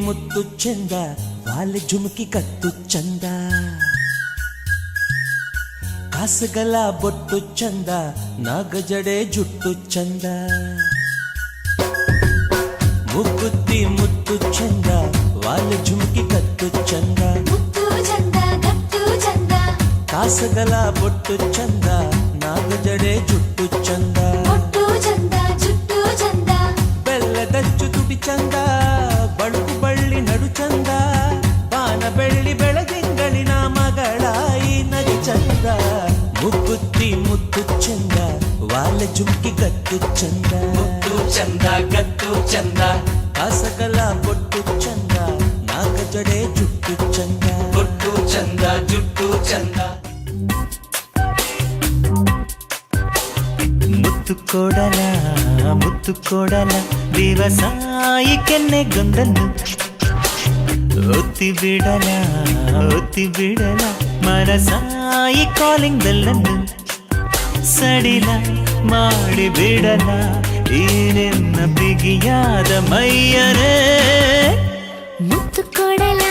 ಮುತ್ತು ಚಂದ ವಾಲೆ ಜುಮುಕಿ ಕತ್ತು ಚಂದ ಕಾಸುಗಳ ಬೊಟ್ಟು ಚಂದ ನಾಗಜಡೆ ಜುಟ್ಟು ಚಂದ ಮುಗುತ್ತಿ ಮುತ್ತು ಚಂದ ವಾಲೆ ಜುಮುಕಿ ಕತ್ತು ಚಂದ ಮುತ್ತು ಚಂದ ಕತ್ತು ಚಂದ ಕಾಸುಗಳ ಬೊಟ್ಟು ಚಂದ ನಾಗಜಡೆ ಜುಟ್ಟು ಚಂದ ಬೊಟ್ಟು ಚಂದ ಜುಟ್ಟು ಚಂದ ಬೆಲ್ಲದಚ್ಚು ತುಟಿ ಚಂದ ಬಳುಕು ಬಳ್ಳಿ ನಡು ಚಂದ ಪಾನ ಬೆಳ್ಳಿ ಬೆಳದಿಂಗಳಿನ ಮಗಳಾಯಿ ನಗೆ ಚಂದ ಮುಗುತ್ತಿ ಮುತ್ತು ಚಂದ ವಾಲೆ ಜುಮ್ಕಿ ಗತ್ತು ಚಂದ ಮುತ್ತು ಚಂದ ಗತ್ತು ಚಂದ ಕಾಸಗಲ ಬೊಟ್ಟು ಚಂದ ನಾಗಜಡೆ ಜುಟ್ಟು ಚಂದ ಬೊಟ್ಟು ಚಂದ ಜುಟ್ಟು ಚಂದ ಮುತ್ತು ಕೊಡಲ ದಿವಸ ಈ ಕೆನ್ನೆಗೊಂದನ್ನು ಒತ್ತಿ ಬಿಡಲ ಮನಸಾಯಿ ಕಾಲಿಂಗ್ ಬೆಲ್ಲನ್ನು ಸಡಿಲ ಮಾಡಿ ಬಿಡಲ ಈ ನಿನ್ನ ಬಿಗಿಯಾದ ಮೈಯರೇ ಮುತ್ತು ಕೊಡಲ